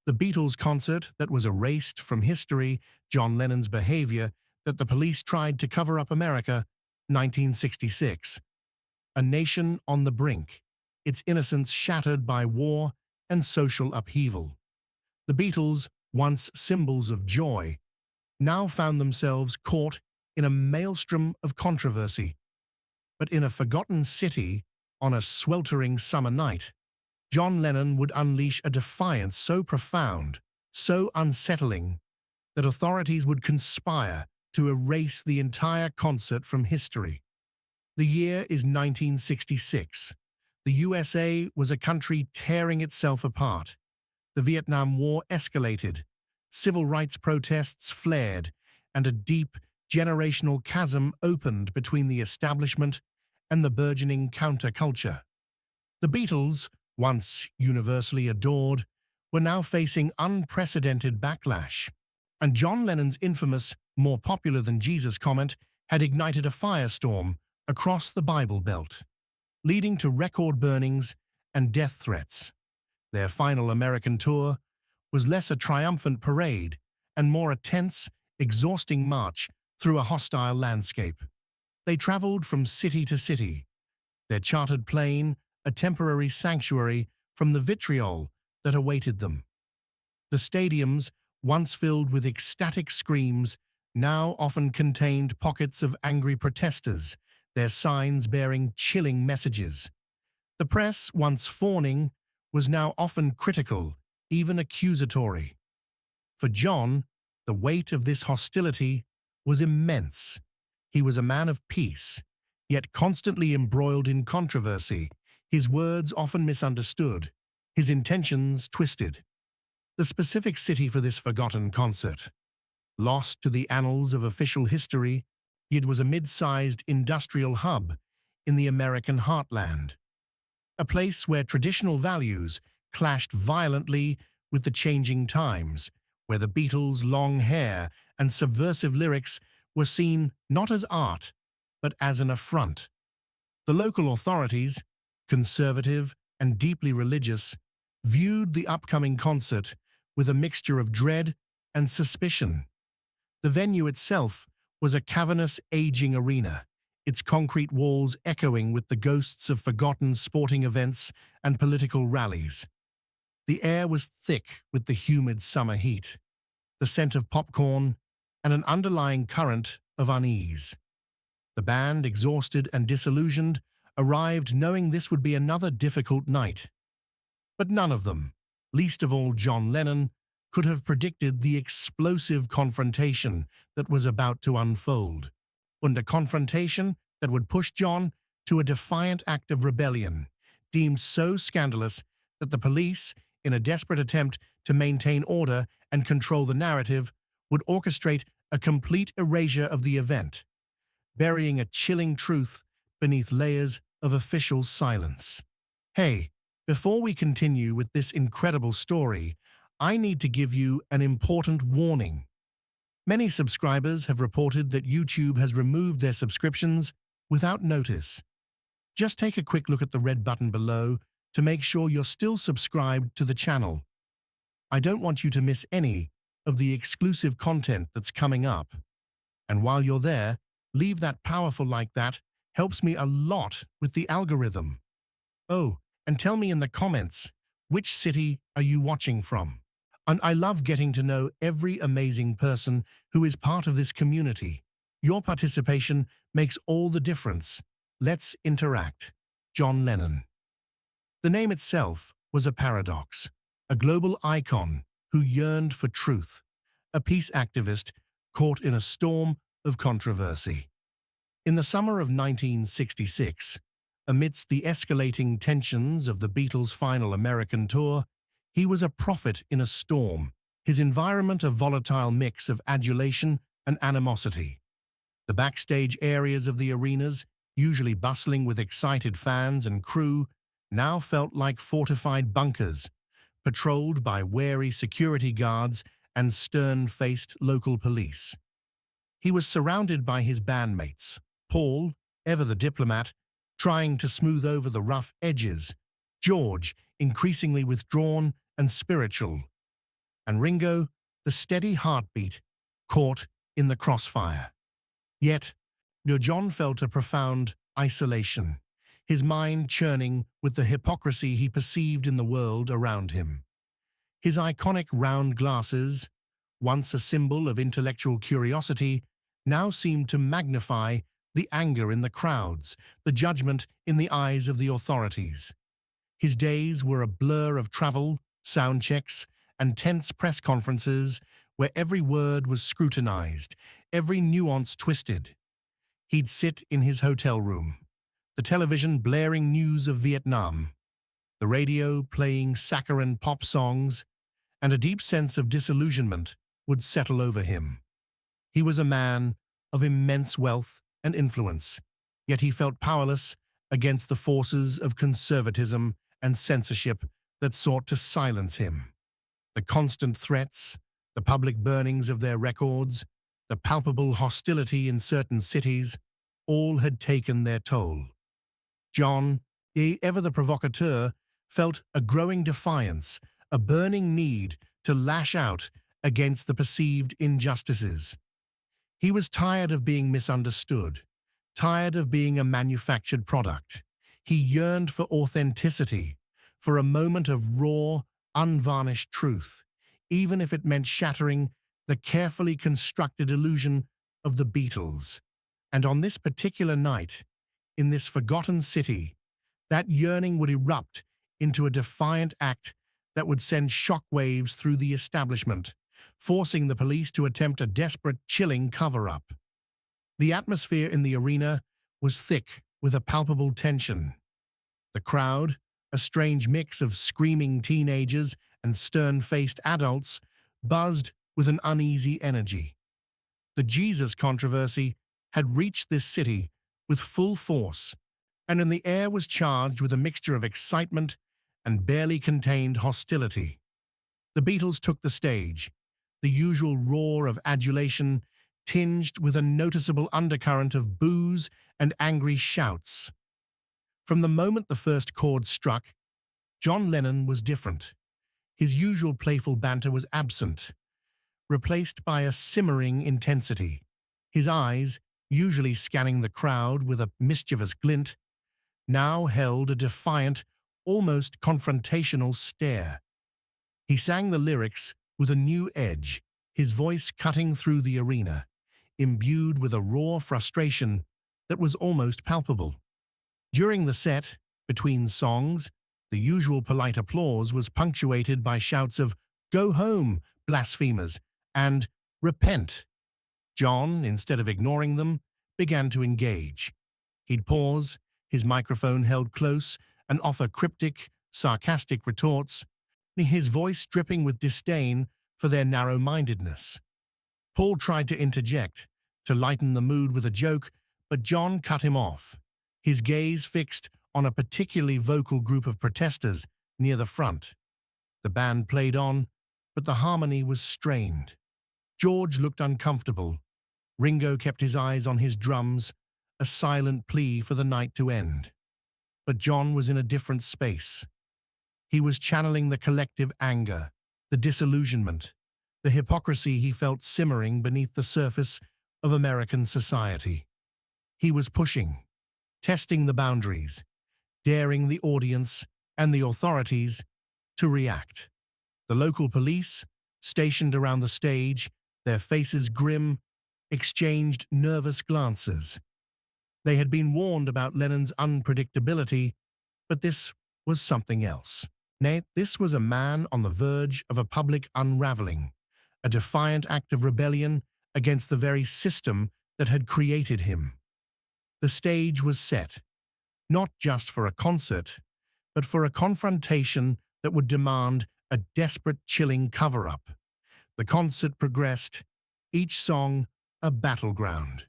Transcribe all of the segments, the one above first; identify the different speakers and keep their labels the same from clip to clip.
Speaker 1: The Beatles concert that was erased from history, John Lennon's behavior that the police tried to cover up America, 1966. A nation on the brink, its innocence shattered by war and social upheaval. The Beatles, once symbols of joy, now found themselves caught in a maelstrom of controversy. But in a forgotten city, on a sweltering summer night, John Lennon would unleash a defiance so profound, so unsettling, that authorities would conspire to erase the entire concert from history. The year is 1966. The USA was a country tearing itself apart. The Vietnam War escalated, civil rights protests flared, and a deep, generational chasm opened between the establishment and the burgeoning counterculture. The Beatles, once universally adored, were now facing unprecedented backlash, and John Lennon's infamous "more popular than Jesus" comment had ignited a firestorm across the Bible Belt, leading to record burnings and death threats. Their final American tour was less a triumphant parade and more a tense, exhausting march through a hostile landscape. They traveled from city to city, their chartered plane a temporary sanctuary from the vitriol that awaited them. The stadiums, once filled with ecstatic screams, now often contained pockets of angry protesters, their signs bearing chilling messages. The press, once fawning, was now often critical, even accusatory. For John, the weight of this hostility was immense. He was a man of peace, yet constantly embroiled in controversy, his words often misunderstood, his intentions twisted. The specific city for this forgotten concert, lost to the annals of official history, it was a mid-sized industrial hub in the American heartland. A place where traditional values clashed violently with the changing times, where the Beatles' long hair and subversive lyrics were seen not as art, but as an affront. The local authorities, conservative and deeply religious, viewed the upcoming concert with a mixture of dread and suspicion. The venue itself was a cavernous, aging arena, its concrete walls echoing with the ghosts of forgotten sporting events and political rallies. The air was thick with the humid summer heat, the scent of popcorn, and an underlying current of unease. The band, exhausted and disillusioned, arrived knowing this would be another difficult night. But none of them, least of all John Lennon, could have predicted the explosive confrontation that was about to unfold, and a confrontation that would push John to a defiant act of rebellion, deemed so scandalous that the police, in a desperate attempt to maintain order and control the narrative, would orchestrate a complete erasure of the event, burying a chilling truth beneath layers of official silence. Hey, before we continue with this incredible story, I need to give you an important warning. Many subscribers have reported that YouTube has removed their subscriptions without notice. Just take a quick look at the red button below to make sure you're still subscribed to the channel. I don't want you to miss any of the exclusive content that's coming up. And while you're there, leave that powerful like that helps me a lot with the algorithm. Oh, and tell me in the comments, which city are you watching from? And I love getting to know every amazing person who is part of this community. Your participation makes all the difference. Let's interact. John Lennon. The name itself was a paradox, a global icon who yearned for truth, a peace activist caught in a storm of controversy. In the summer of 1966, amidst the escalating tensions of the Beatles' final American tour, he was a prophet in a storm, his environment a volatile mix of adulation and animosity. The backstage areas of the arenas, usually bustling with excited fans and crew, now felt like fortified bunkers, patrolled by wary security guards and stern-faced local police. He was surrounded by his bandmates, Paul, ever the diplomat, trying to smooth over the rough edges, George, increasingly withdrawn and spiritual, and Ringo, the steady heartbeat, caught in the crossfire. Yet, John felt a profound isolation, his mind churning with the hypocrisy he perceived in the world around him. His iconic round glasses, once a symbol of intellectual curiosity, now seemed to magnify the anger in the crowds, the judgment in the eyes of the authorities. His days were a blur of travel, sound checks, and tense press conferences where every word was scrutinized, every nuance twisted. He'd sit in his hotel room, the television blaring news of Vietnam, the radio playing saccharine pop songs, and a deep sense of disillusionment would settle over him. He was a man of immense wealth and influence, yet he felt powerless against the forces of conservatism and censorship that sought to silence him. The constant threats, the public burnings of their records, the palpable hostility in certain cities, all had taken their toll. John, ever the provocateur, felt a growing defiance, a burning need to lash out against the perceived injustices. He was tired of being misunderstood, tired of being a manufactured product. He yearned for authenticity, for a moment of raw, unvarnished truth, even if it meant shattering the carefully constructed illusion of the Beatles. And on this particular night, in this forgotten city, that yearning would erupt into a defiant act that would send shockwaves through the establishment, forcing the police to attempt a desperate, chilling cover-up. The atmosphere in the arena was thick with a palpable tension. The crowd, a strange mix of screaming teenagers and stern-faced adults, buzzed with an uneasy energy. The Jesus controversy had reached this city with full force, and in the air was charged with a mixture of excitement and barely contained hostility. The Beatles took the stage, the usual roar of adulation tinged with a noticeable undercurrent of boos and angry shouts. From the moment the first chord struck, John Lennon was different. His usual playful banter was absent, replaced by a simmering intensity. His eyes, usually scanning the crowd with a mischievous glint, now held a defiant, almost confrontational stare. He sang the lyrics with a new edge, his voice cutting through the arena, imbued with a raw frustration that was almost palpable. During the set, between songs, the usual polite applause was punctuated by shouts of "Go home, blasphemers!" and "Repent!" John, instead of ignoring them, began to engage. He'd pause, his microphone held close, and offer cryptic, sarcastic retorts, his voice dripping with disdain for their narrow-mindedness. Paul tried to interject, to lighten the mood with a joke, but John cut him off, his gaze fixed on a particularly vocal group of protesters near the front. The band played on, but the harmony was strained. George looked uncomfortable. Ringo kept his eyes on his drums, a silent plea for the night to end. But John was in a different space. He was channeling the collective anger, the disillusionment, the hypocrisy he felt simmering beneath the surface of American society. He was pushing, testing the boundaries, daring the audience and the authorities to react. The local police, stationed around the stage, their faces grim, exchanged nervous glances. They had been warned about Lennon's unpredictability, but this was something else. Nay, this was a man on the verge of a public unraveling, a defiant act of rebellion against the very system that had created him. The stage was set, not just for a concert, but for a confrontation that would demand a desperate, chilling cover-up. The concert progressed, each song a battleground.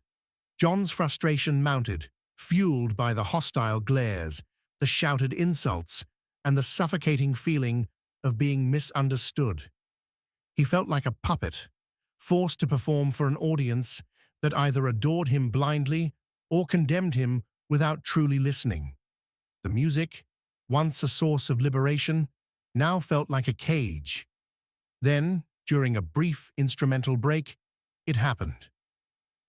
Speaker 1: John's frustration mounted, fueled by the hostile glares, the shouted insults, and the suffocating feeling of being misunderstood. He felt like a puppet, forced to perform for an audience that either adored him blindly or condemned him without truly listening. The music, once a source of liberation, now felt like a cage. Then, During a brief instrumental break, it happened.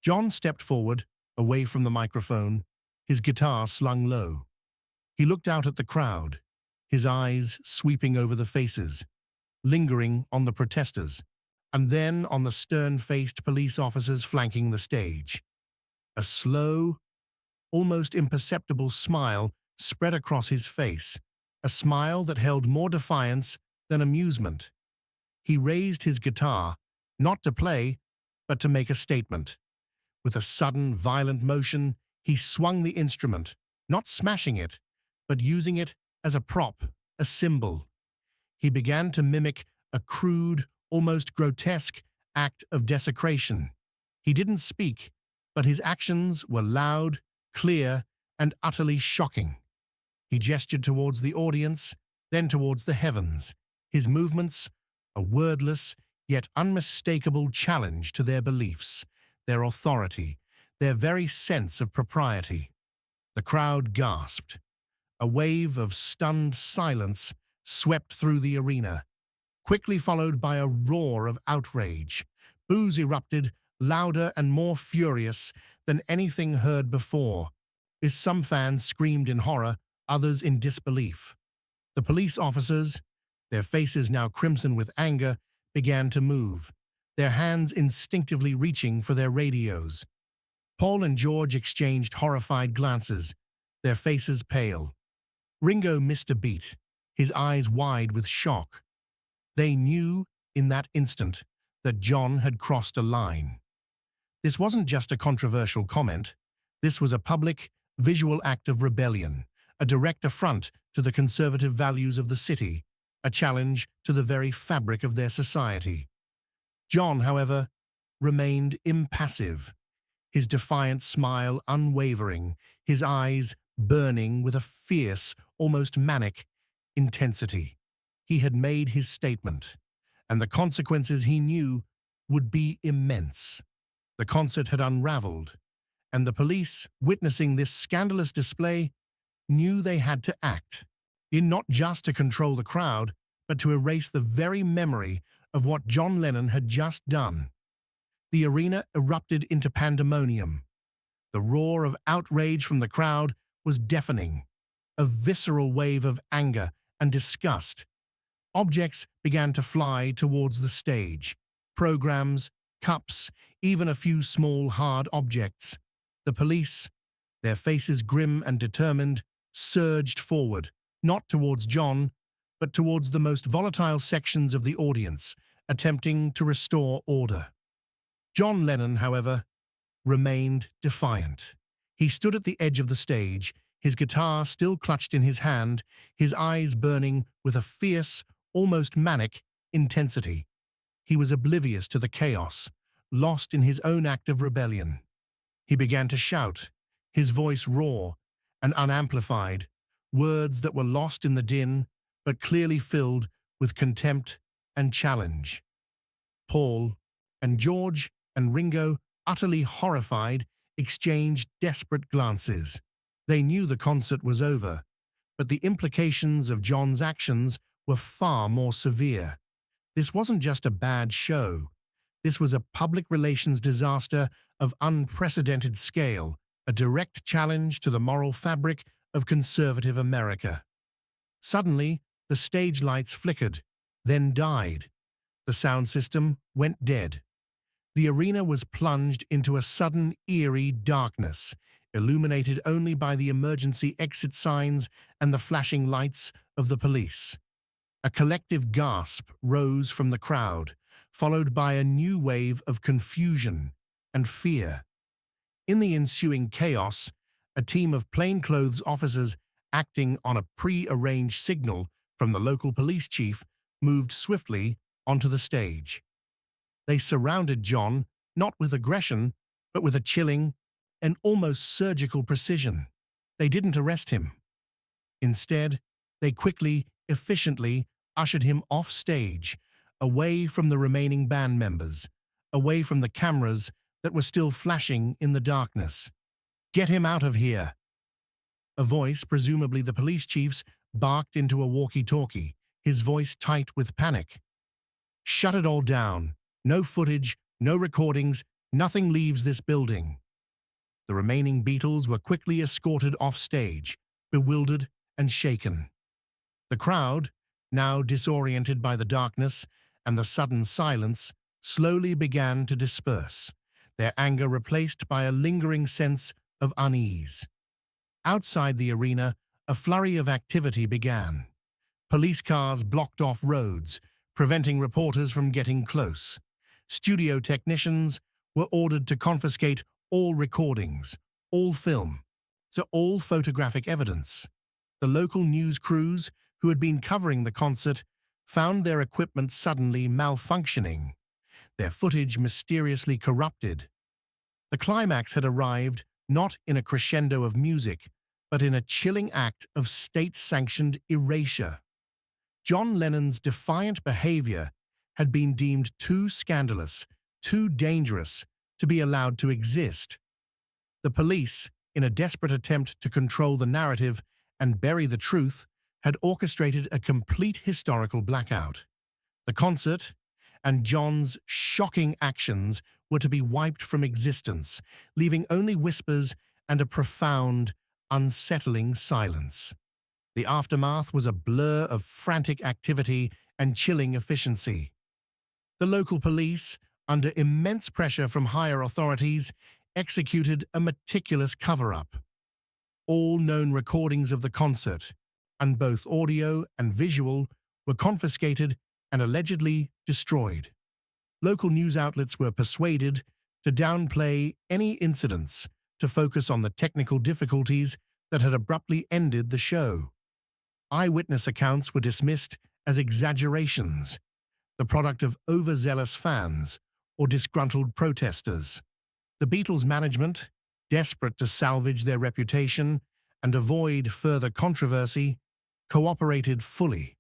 Speaker 1: John stepped forward, away from the microphone, his guitar slung low. He looked out at the crowd, his eyes sweeping over the faces, lingering on the protesters, and then on the stern-faced police officers flanking the stage. A slow, almost imperceptible smile spread across his face, a smile that held more defiance than amusement. He raised his guitar, not to play, but to make a statement. With a sudden, violent motion, he swung the instrument, not smashing it, but using it as a prop, a symbol. He began to mimic a crude, almost grotesque act of desecration. He didn't speak, but his actions were loud, clear, and utterly shocking. He gestured towards the audience, then towards the heavens, his movements a wordless yet unmistakable challenge to their beliefs, their authority, their very sense of propriety. The crowd gasped. A wave of stunned silence swept through the arena, quickly followed by a roar of outrage. Boos erupted, louder and more furious than anything heard before, as some fans screamed in horror, others in disbelief. The police officers, their faces now crimson with anger, began to move, their hands instinctively reaching for their radios. Paul and George exchanged horrified glances, their faces pale. Ringo missed a beat, his eyes wide with shock. They knew, in that instant, that John had crossed a line. This wasn't just a controversial comment. This was a public, visual act of rebellion, a direct affront to the conservative values of the city, a challenge to the very fabric of their society. John, however, remained impassive, his defiant smile unwavering, his eyes burning with a fierce, almost manic, intensity. He had made his statement, and the consequences, he knew, would be immense. The concert had unraveled, and the police, witnessing this scandalous display, knew they had to act, in not just to control the crowd, but to erase the very memory of what John Lennon had just done. The arena erupted into pandemonium. The roar of outrage from the crowd was deafening, a visceral wave of anger and disgust. Objects began to fly towards the stage. Programs, cups, even a few small, hard objects. The police, their faces grim and determined, surged forward, not towards John, but towards the most volatile sections of the audience, attempting to restore order. John Lennon, however, remained defiant. He stood at the edge of the stage, his guitar still clutched in his hand, his eyes burning with a fierce, almost manic, intensity. He was oblivious to the chaos, lost in his own act of rebellion. He began to shout, his voice raw and unamplified, words that were lost in the din, but clearly filled with contempt and challenge. Paul and George and Ringo, utterly horrified, exchanged desperate glances. They knew the concert was over, but the implications of John's actions were far more severe. This wasn't just a bad show. This was a public relations disaster of unprecedented scale, a direct challenge to the moral fabric of conservative America. Suddenly, the stage lights flickered, then died. The sound system went dead. The arena was plunged into a sudden, eerie darkness, illuminated only by the emergency exit signs and the flashing lights of the police. A collective gasp rose from the crowd, followed by a new wave of confusion and fear. In the ensuing chaos, a team of plainclothes officers acting on a pre-arranged signal from the local police chief moved swiftly onto the stage. They surrounded John, not with aggression, but with a chilling and almost surgical precision. They didn't arrest him. Instead, they quickly, efficiently ushered him off stage, away from the remaining band members, away from the cameras that were still flashing in the darkness. "Get him out of here!" A voice, presumably the police chief's, barked into a walkie-talkie, his voice tight with panic. Shut it all down. No footage, no recordings, nothing leaves this building. The remaining Beatles were quickly escorted off stage, bewildered and shaken. The crowd, now disoriented by the darkness and the sudden silence, slowly began to disperse, their anger replaced by a lingering sense of unease. Outside the arena, a flurry of activity began. Police cars blocked off roads, preventing reporters from getting close. Studio technicians were ordered to confiscate all recordings, all film, all photographic evidence. The local news crews, who had been covering the concert, found their equipment suddenly malfunctioning, their footage mysteriously corrupted. The climax had arrived not in a crescendo of music, but in a chilling act of state-sanctioned erasure. John Lennon's defiant behavior had been deemed too scandalous, too dangerous to be allowed to exist. The police, in a desperate attempt to control the narrative and bury the truth, had orchestrated a complete historical blackout. The concert and John's shocking actions were to be wiped from existence, leaving only whispers and a profound, unsettling silence. The aftermath was a blur of frantic activity and chilling efficiency. The local police, under immense pressure from higher authorities, executed a meticulous cover-up. All known recordings of the concert, and both audio and visual, were confiscated and allegedly destroyed. Local news outlets were persuaded to downplay any incidents, to focus on the technical difficulties that had abruptly ended the show. Eyewitness accounts were dismissed as exaggerations, the product of overzealous fans or disgruntled protesters. The Beatles' management, desperate to salvage their reputation and avoid further controversy, cooperated fully.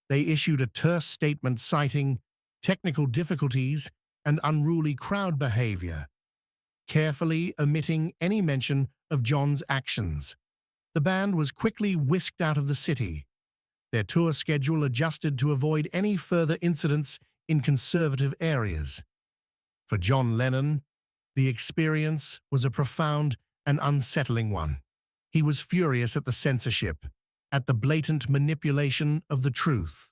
Speaker 1: They issued a terse statement citing technical difficulties and unruly crowd behavior, carefully omitting any mention of John's actions. The band was quickly whisked out of the city, their tour schedule adjusted to avoid any further incidents in conservative areas. For John Lennon, the experience was a profound and unsettling one. He was furious at the censorship, at the blatant manipulation of the truth.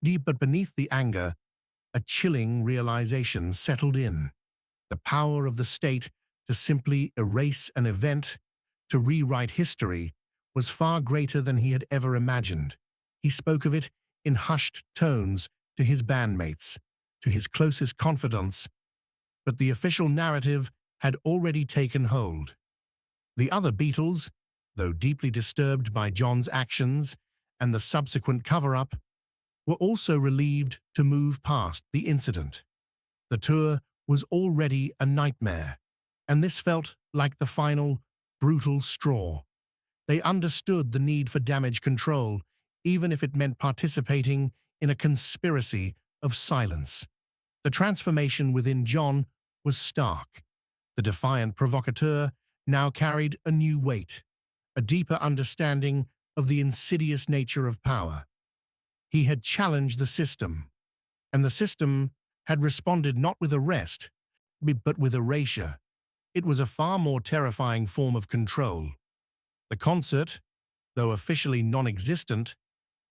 Speaker 1: But beneath the anger, a chilling realization settled in. The power of the state to simply erase an event, to rewrite history, was far greater than he had ever imagined. He spoke of it in hushed tones to his bandmates, to his closest confidants, but the official narrative had already taken hold. The other Beatles, though deeply disturbed by John's actions and the subsequent cover-up, were also relieved to move past the incident. The tour was already a nightmare, and this felt like the final, brutal straw. They understood the need for damage control, even if it meant participating in a conspiracy of silence. The transformation within John was stark. The defiant provocateur now carried a new weight, a deeper understanding of the insidious nature of power. He had challenged the system, and the system had responded not with arrest, but with erasure. It was a far more terrifying form of control. The concert, though officially non-existent,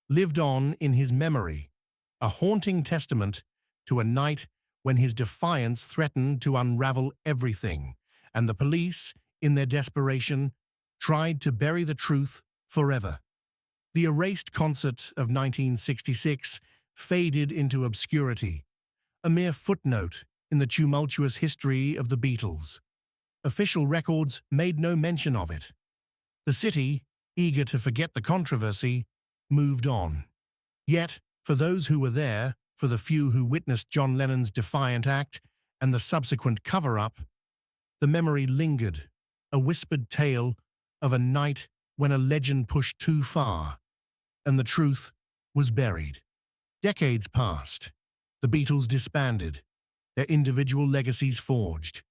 Speaker 1: lived on in his memory, a haunting testament to a night when his defiance threatened to unravel everything, and the police, in their desperation, tried to bury the truth forever. The erased concert of 1966 faded into obscurity, a mere footnote in the tumultuous history of the Beatles. Official records made no mention of it. The city, eager to forget the controversy, moved on. Yet, for those who were there, for the few who witnessed John Lennon's defiant act and the subsequent cover-up, the memory lingered, a whispered tale of a night when a legend pushed too far, and the truth was buried. Decades passed. The Beatles disbanded, their individual legacies forged.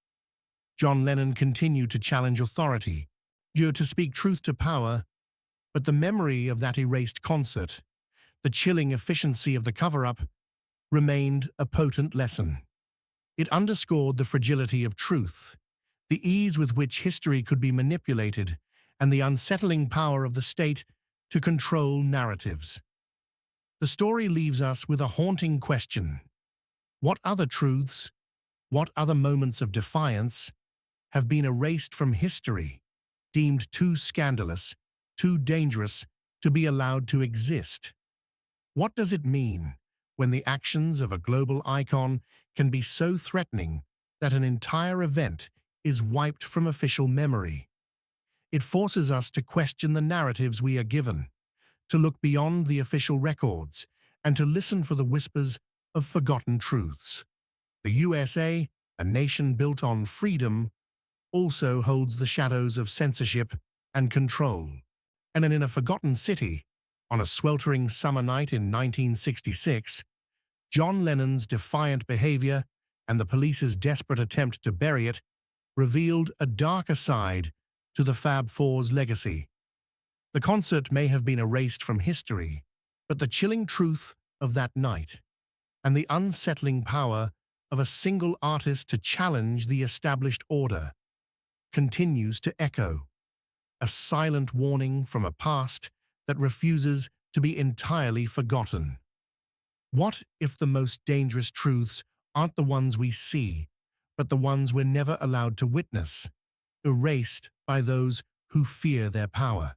Speaker 1: John Lennon continued to challenge authority, to speak truth to power, but the memory of that erased concert, the chilling efficiency of the cover-up, remained a potent lesson. It underscored the fragility of truth, the ease with which history could be manipulated, and the unsettling power of the state to control narratives. The story leaves us with a haunting question. What other truths, what other moments of defiance have been erased from history, deemed too scandalous, too dangerous to be allowed to exist? What does it mean when the actions of a global icon can be so threatening that an entire event is wiped from official memory? It forces us to question the narratives we are given, to look beyond the official records, and to listen for the whispers of forgotten truths. The USA, a nation built on freedom, also holds the shadows of censorship and control. And in a forgotten city, on a sweltering summer night in 1966, John Lennon's defiant behavior and the police's desperate attempt to bury it revealed a darker side to the Fab Four's legacy. The concert may have been erased from history, but the chilling truth of that night and the unsettling power of a single artist to challenge the established order continues to echo, a silent warning from a past that refuses to be entirely forgotten. What if the most dangerous truths aren't the ones we see, but the ones we're never allowed to witness, erased by those who fear their power?